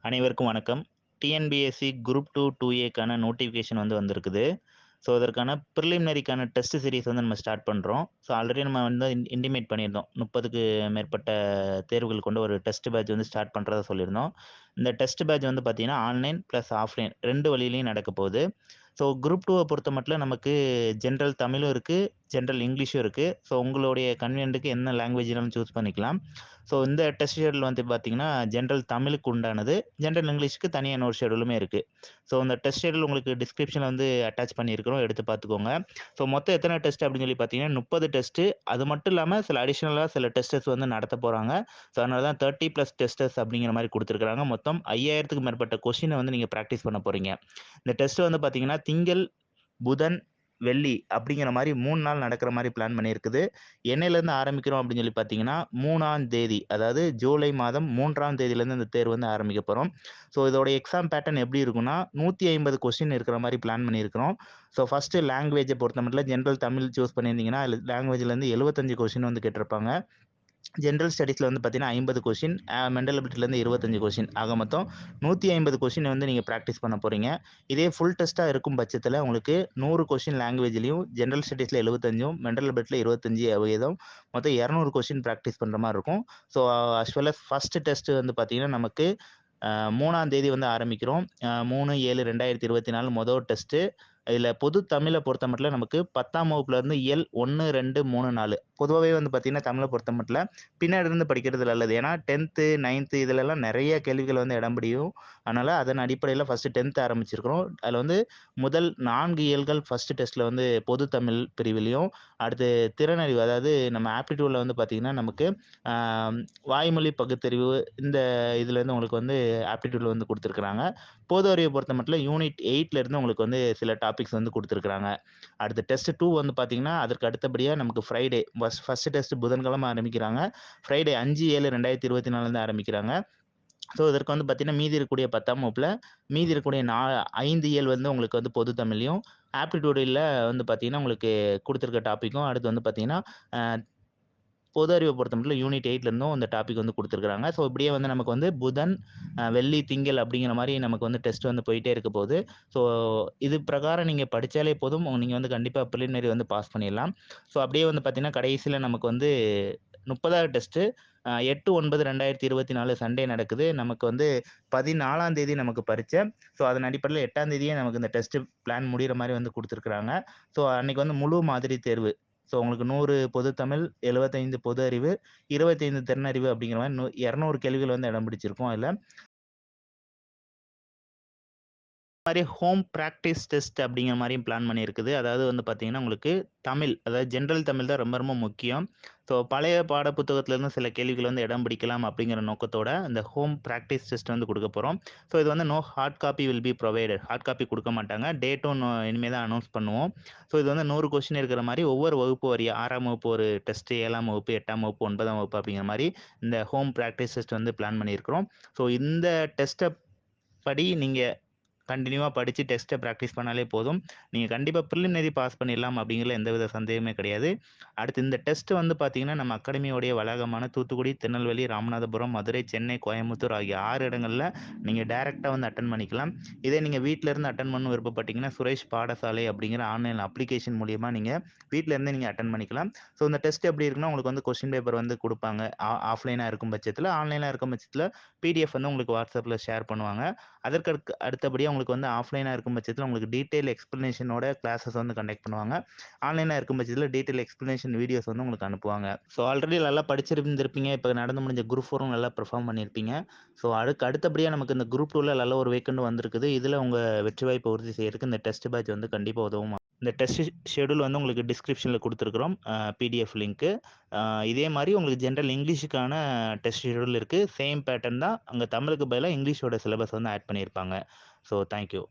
அனைவருக்கும் வணக்கம். TNPSC group 2 2ஏக்கான notification வந்திருக்குது. ஸோ, அதற்கான பிரிலிமினரிக்கான டெஸ்ட் சீரிஸ் நம்ம ஸ்டார்ட் பண்றோம். ஸோ, ஆல்ரெடி நம்ம இன்டிமேட் பண்ணியிருந்தோம். 30க்கு மேற்பட்ட தேர்வுகள் கொண்ட ஒரு டெஸ்ட் பேட்ச் ஸ்டார்ட் பண்றதா சொல்லியிருந்தோம். இந்த டெஸ்ட் பேட்ச் பார்த்தீங்கன்னா, ஆன்லைன் பிளஸ் ஆஃப்லைன் 2 வழியிலயும் நடக்க போகுது. ஸோ, குரூப் 2 பொறுத்தமட்டில நமக்கு ஜெனரல் தமிழும் இருக்கு, ஜெனரல் இங்கிலீஷும் இருக்கு. ஸோ, உங்களுடைய கன்வீனியன்ட்க்கு என்ன லாங்குவேஜ்னாலும் சூஸ் பண்ணிக்கலாம். ஸோ, இந்த டெஸ்ட் ஷெட்யூல் பார்த்தீங்கன்னா, ஜெனரல் தமிழுக்கு உண்டானது. ஜெனரல் இங்கிலீஷ்க்கு தனியா இன்னொரு ஷெட்யூலுமே இருக்கு. ஸோ, இந்த டெஸ்ட் ஷெட்யூல் உங்களுக்கு டிஸ்கிரிப்ஷன்ல அட்டாச் பண்ணியிருக்கிறோம். எடுத்து பார்த்துக்கோங்க. ஸோ, மொத்தம் எத்தனை டெஸ்ட் அப்படின்னு பார்த்தீங்கன்னா, 30 டெஸ்ட்டு. அது மட்டும் இல்லாம சில அடிஷனலா சில டெஸ்டஸ் நடத்த போறாங்க. ஸோ, அதனால தான் 30 பிளஸ் டெஸ்டஸ் அப்படிங்கிற மாரி குடுத்துருக்காங்க. மொத்தம் 5000க்கு மேற்பட்ட கொஸ்டின நீங்க பிராக்டிஸ் பண்ண போறீங்க. இந்த டெஸ்ட் பார்த்தீங்கன்னா, திங்கள், புதன், வெள்ளி அப்படிங்கிற மாரி 3 நாள் நடக்கிற மாரி பிளான் பண்ணியிருக்குது. என்னையிலேருந்து ஆரம்பிக்கிறோம் அப்படின்னு பார்த்தீங்கன்னா, 3ஆம் தேதி, அதாவது ஜூலை மாதம் 3ஆம் தேதியிலேருந்து இந்த தேர்வு ஆரம்பிக்க போறோம். ஸோ, இதோட எக்ஸாம் பேட்டர்ன் எப்படி இருக்கும்னா, 150 கொஸ்டின் இருக்கிற மாரி பிளான் பண்ணியிருக்கிறோம். So, first லாங்குவேஜ பொறுத்தமட்டில general Tamil choose பண்ணியிருந்தீங்கன்னா, அதில லாங்குவேஜ்லேருந்து 75 கொஸ்டின் கேட்டிருப்பாங்க. ஜெனரல் ஸ்டடீஸ்ல பார்த்தீங்கன்னா 50 கொஸ்டின், மெண்டல் அபிலிட்டிலேருந்து 25 கொஸ்டின். ஆக மொத்தம் 150 கொஸ்டின் நீங்க பிராக்டிஸ் பண்ண போறீங்க. இதே ஃபுல் டெஸ்ட்டா இருக்கும் பட்சத்தில உங்களுக்கு 100 கொஸ்டின் லாங்குவேஜ்லயும், ஜெனரல் ஸ்டடீஸ்ல 75ம், மெண்டல் அபிலிட்டில 25 மொத்தம் 200 கொஸ்டின் பிராக்டிஸ் பண்ற மாரி இருக்கும். So, as well as first test பார்த்தீங்கன்னா, நமக்கு 3ஆம் தேதி ஆரம்பிக்கிறோம். 3/7/2024 மொதல் டெஸ்ட்டு. இதில பொது தமிழ பொறுத்தமட்டில நமக்கு 10ஆம் வகுப்புலேருந்து இயல் 1, 2, 3, 4 பொதுவாவே பார்த்தீங்கன்னா, தமிழ பொறுத்தமட்டில பின்னாடி இருந்து படிக்கிறது நல்லது. ஏன்னா 10த், 9த் இதுலலாம் நெறைய கேள்விகள் இடம் பிடிக்கும். அதனால அதன் அடிப்படையில ஃபர்ஸ்ட்டு 10த் ஆரம்பிச்சிருக்கிறோம். அதில முதல் 4 இயல்கள் ஃபர்ஸ்ட் டெஸ்ட்ல பொது தமிழ் பிரிவிலயும், அடுத்து திறனறிவு, அதாவது நம்ம ஆப்டிட்யூட்ல பார்த்தீங்கன்னா, நமக்கு ஆ வாய்மொழி பகுத்தறிவு இந்த இதுலேருந்து உங்களுக்கு ஆப்டிட்யூட்ல குடுத்துருக்காங்க. பொது அறிவை பொறுத்தமட்டில யூனிட் 8ல இருந்து உங்களுக்கு சில டாபிக்ஸ் குடுத்துருக்காங்க. அடுத்து டெஸ்ட் 2 பார்த்தீங்கன்னா, அதற்கு அடுத்தபடியா நமக்கு ஃப்ரைடே ஃபர்ஸ்ட் டெஸ்ட் புதன்கிழமை ஆரம்பிக்கிறாங்க. ஃப்ரைடே 5/7/2024 ஆரம்பிக்கிறாங்க. ஸோ, இதற்கு பார்த்தீங்கன்னா, மீதி இருக்கக்கூடிய 10ஆம் வகுப்புல மீதி இருக்கக்கூடிய 5 இயல் உங்களுக்கு பொது தமிழ்லயும், ஆப்டிட்யூட்ல பார்த்தீங்கன்னா, உங்களுக்கு குடுத்திருக்க டாபிக்கும், அடுத்து பார்த்தீங்கன்னா, அ பொது அறிவை பொறுத்தமட்டில யூனிட் 8ல இருந்தும் இந்த டாபிக் குடுத்துருக்காங்க. ஸோ, இப்படியே நமக்கு புதன், வெள்ளி, திங்கள் அப்படிங்கிற மாரி நமக்கு டெஸ்ட் போயிட்டே இருக்க போகுது. ஸோ, இது பிரகாரம் நீங்க படிச்சாலே போதும். நீங்க கண்டிப்பா பிரிலிமினரி பாஸ் பண்ணிடலாம். ஸோ, அப்படியே பார்த்தீங்கன்னா, கடைசியில நமக்கு 30வது டெஸ்ட்டு 8/9/2024 சண்டே நடக்குது. நமக்கு 14ஆம் தேதி நமக்கு பரீட்சை. ஸோ, அதன் அடிப்படையில 8ஆம் தேதியே நமக்கு இந்த டெஸ்ட் பிளான் முடியிற மாரி குடுத்துருக்காங்க. ஸோ, அன்னைக்கு முழு மாதிரி தேர்வு. ஸோ, உங்களுக்கு 100 பொது தமிழ், 75 பொது அறிவு, 25 திறனறிவு அப்படிங்கிற மாரி 200 கேள்விகள் இடம் பிடிச்சிருக்கும் அதுல. மாரி ஹோம் பிராக்டிஸ் டெஸ்ட் அப்படிங்கிற மாரியும் பிளான் பண்ணியிருக்குது. அதாவது பார்த்தீங்கன்னா, உங்களுக்கு தமிழ், அதாவது ஜெனரல் தமிழ் தான் ரொம்ப ரொம்ப முக்கியம். ஸோ, பழைய பாட புத்தகத்திலிருந்து சில கேள்விகள் இடம் பிடிக்கலாம் அப்படிங்கிற நோக்கத்தோட இந்த ஹோம் பிராக்டிஸ் டெஸ்ட் குடுக்க போறோம். ஸோ, இது no hard copy will be provided. Hard copy குடுக்க மாட்டாங்க. டேட்டும் இனிமே தான் அனௌன்ஸ் பண்ணுவோம். ஸோ, இது 100 கொஸ்டின் இருக்கிற மாரி ஒவ்வொரு வகுப்பு வாரியா 6ஆம் வகுப்பு ஒரு டெஸ்ட், 7ஆம் வகுப்பு, 8ஆம் வகுப்பு, 9ஆம் வகுப்பு அப்படிங்கிற மாரி இந்த ஹோம் பிராக்டிஸ் டெஸ்ட் பிளான் பண்ணியிருக்கிறோம். ஸோ, இந்த டெஸ்ட்ட படி நீங்க கன்டினியூவா படிச்சு டெஸ்ட்ட பிராக்டிஸ் பண்ணாலே போதும். நீங்க கண்டிப்பா பிரிலிமினரி பாஸ் பண்ணிடலாம் அப்படிங்கிறதுல எந்தவித சந்தேகமே கிடையாது. அடுத்து இந்த டெஸ்ட் பார்த்தீங்கன்னா, நம்ம அகாடமியோடைய வளாகமான தூத்துக்குடி, திருநெல்வேலி, ராமநாதபுரம், மதுரை, சென்னை, கோயம்புத்தூர் ஆகிய 6 இடங்கள்ல நீங்க டைரக்ட்டா அட்டெண்ட் பண்ணிக்கலாம். இதே நீங்க வீட்ல இருந்து அட்டெண்ட் பண்ணணும்னு விருப்பப்பட்டீங்கன்னா, சுரேஷ் பாடசாலை அப்படிங்கிற ஆன்லைன் அப்ளிகேஷன் மூலியமா நீங்க வீட்ல இருந்தே நீங்க அட்டெண்ட் பண்ணிக்கலாம். ஸோ, இந்த டெஸ்ட் எப்படி இருக்குன்னா, உங்களுக்கு கொஸ்டின் பேப்பர் குடுப்பாங்க. ஆஃப்லைனா இருக்கும் பட்சத்தில. ஆன்லைனா இருக்கும் பட்சத்தில பிடிஎஃப் உங்களுக்கு WhatsAppல ஷேர் பண்ணுவாங்க. அதற்கு அடுத்தபடியா உங்களுக்கு ஆஃப்லைனா இருக்கும் பட்சத்தில உங்களுக்கு டீட்டெயில் எக்ஸ்ப்ளனேஷனோட கிளாஸஸ் கண்டக்ட் பண்ணுவாங்க. ஆன்லைனா இருக்கும் பட்சத்தில டீட்டெயில் எக்ஸ்ப்ளனேஷன் வீடியோஸ் உங்களுக்கு அனுப்புவாங்க. ஸோ, ஆல்ரெடி நல்லா படிச்சிருந்திருப்பீங்க. இப்ப நடந்து முடிஞ்ச குரூப் 4ம் நல்லா பெர்ஃபார்ம் பண்ணியிருப்பீங்க. ஸோ, அடுத்தபடியா நமக்கு இந்த குரூப் 2ல நல்ல ஒரு வேக்கண்ட் வந்திருக்குது. இதுல உங்க வெற்றி வாய்ப்பை உறுதி செய்யறதுக்கு இந்த டெஸ்ட் பேட்ச் கண்டிப்பா உதவும். இந்த டெஸ்ட் ஷெட்யூல் உங்களுக்கு டிஸ்கிரிப்ஷன்ல குடுத்துருக்கிறோம். PDF link. இதே மாரி உங்களுக்கு ஜெனரல் இங்கிலீஷுக்கான டெஸ்ட் ஷெட்யூல் இருக்கு. சேம் பேட்டர்ன் தான். அங்க தமிழுக்கு பதிலா இங்கிலீஷோட சிலபஸ் ஆட் பண்ணியிருப்பாங்க. So, thank you.